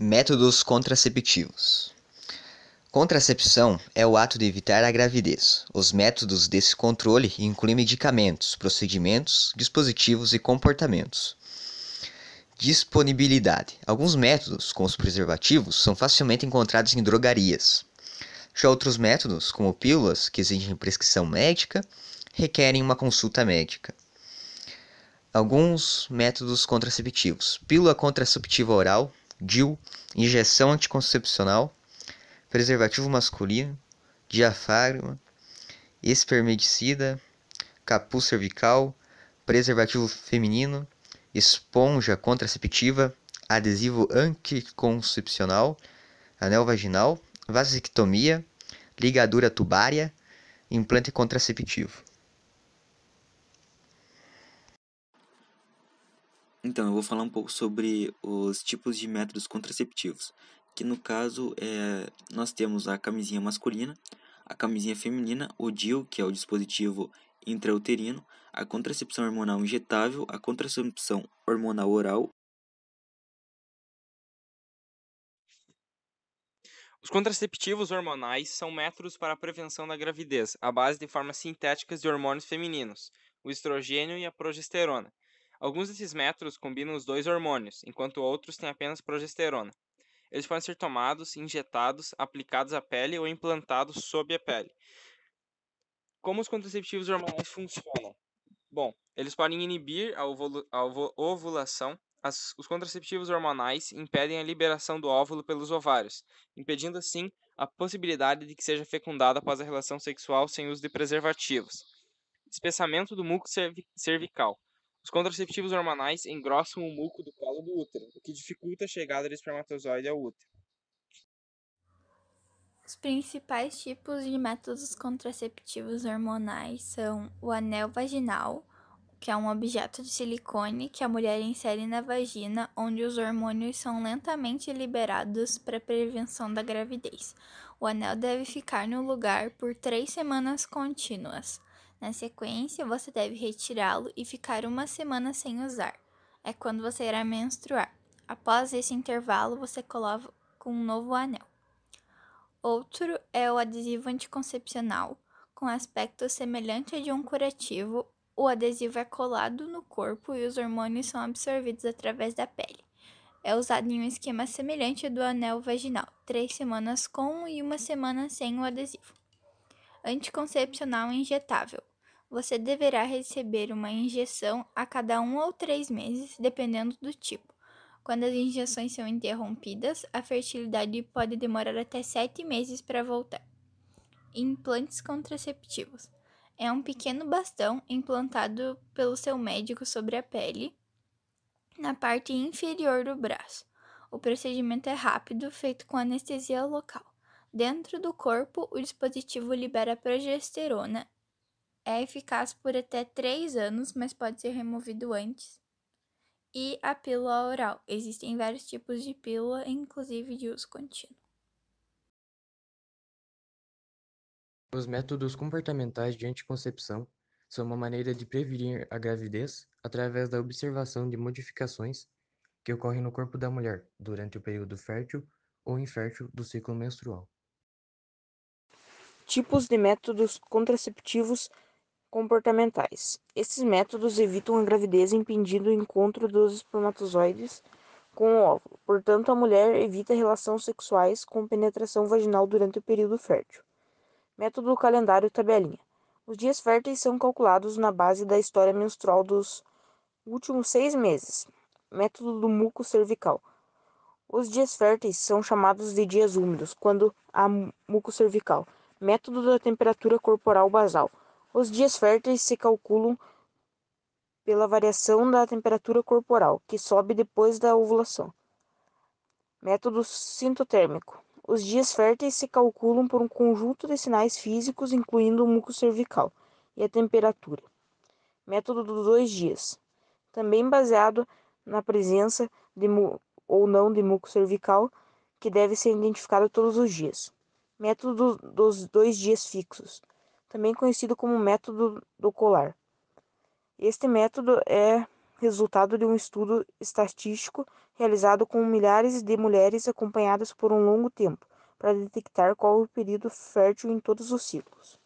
Métodos contraceptivos. Contracepção é o ato de evitar a gravidez. Os métodos desse controle incluem medicamentos, procedimentos, dispositivos e comportamentos. Disponibilidade. Alguns métodos, como os preservativos, são facilmente encontrados em drogarias. Já outros métodos, como pílulas, que exigem prescrição médica, requerem uma consulta médica. Alguns métodos contraceptivos: pílula contraceptiva oral, DIU, injeção anticoncepcional, preservativo masculino, diafragma, espermicida, capuz cervical, preservativo feminino, esponja contraceptiva, adesivo anticoncepcional, anel vaginal, vasectomia, ligadura tubária, implante contraceptivo. Então, eu vou falar um pouco sobre os tipos de métodos contraceptivos, que no caso nós temos a camisinha masculina, a camisinha feminina, o DIU, que é o dispositivo intrauterino, a contracepção hormonal injetável, a contracepção hormonal oral. Os contraceptivos hormonais são métodos para a prevenção da gravidez, à base de formas sintéticas de hormônios femininos, o estrogênio e a progesterona. Alguns desses métodos combinam os dois hormônios, enquanto outros têm apenas progesterona. Eles podem ser tomados, injetados, aplicados à pele ou implantados sob a pele. Como os contraceptivos hormonais funcionam? Bom, eles podem inibir a ovulação. Os contraceptivos hormonais impedem a liberação do óvulo pelos ovários, impedindo assim a possibilidade de que seja fecundado após a relação sexual sem uso de preservativos. Espessamento do muco cervical. Os contraceptivos hormonais engrossam o muco do colo do útero, o que dificulta a chegada do espermatozoide ao útero. Os principais tipos de métodos contraceptivos hormonais são o anel vaginal, que é um objeto de silicone que a mulher insere na vagina, onde os hormônios são lentamente liberados para a prevenção da gravidez. O anel deve ficar no lugar por 3 semanas contínuas. Na sequência, você deve retirá-lo e ficar 1 semana sem usar. É quando você irá menstruar. Após esse intervalo, você coloca um novo anel. Outro é o adesivo anticoncepcional, com aspecto semelhante ao de um curativo. O adesivo é colado no corpo e os hormônios são absorvidos através da pele. É usado em um esquema semelhante ao do anel vaginal, 3 semanas com e 1 semana sem o adesivo. Anticoncepcional injetável. Você deverá receber uma injeção a cada 1 ou 3 meses, dependendo do tipo. Quando as injeções são interrompidas, a fertilidade pode demorar até 7 meses para voltar. Implantes contraceptivos. É um pequeno bastão implantado pelo seu médico sobre a pele, na parte inferior do braço. O procedimento é rápido, feito com anestesia local. Dentro do corpo, o dispositivo libera progesterona. É eficaz por até 3 anos, mas pode ser removido antes. E a pílula oral. Existem vários tipos de pílula, inclusive de uso contínuo. Os métodos comportamentais de anticoncepção são uma maneira de prevenir a gravidez através da observação de modificações que ocorrem no corpo da mulher durante o período fértil ou infértil do ciclo menstrual. Tipos de métodos contraceptivos comportamentais. Esses métodos evitam a gravidez impedindo o encontro dos espermatozoides com o óvulo. Portanto, a mulher evita relações sexuais com penetração vaginal durante o período fértil. Método calendário tabelinha. Os dias férteis são calculados na base da história menstrual dos últimos 6 meses. Método do muco cervical. Os dias férteis são chamados de dias úmidos, quando há muco cervical. Método da temperatura corporal basal. Os dias férteis se calculam pela variação da temperatura corporal, que sobe depois da ovulação. Método sintotérmico. Os dias férteis se calculam por um conjunto de sinais físicos, incluindo o muco cervical e a temperatura. Método dos 2 dias. Também baseado na presença de ou não de muco cervical, que deve ser identificado todos os dias. Método dos 2 dias fixos, também conhecido como método do colar. Este método é resultado de um estudo estatístico realizado com milhares de mulheres acompanhadas por um longo tempo, para detectar qual é o período fértil em todos os ciclos.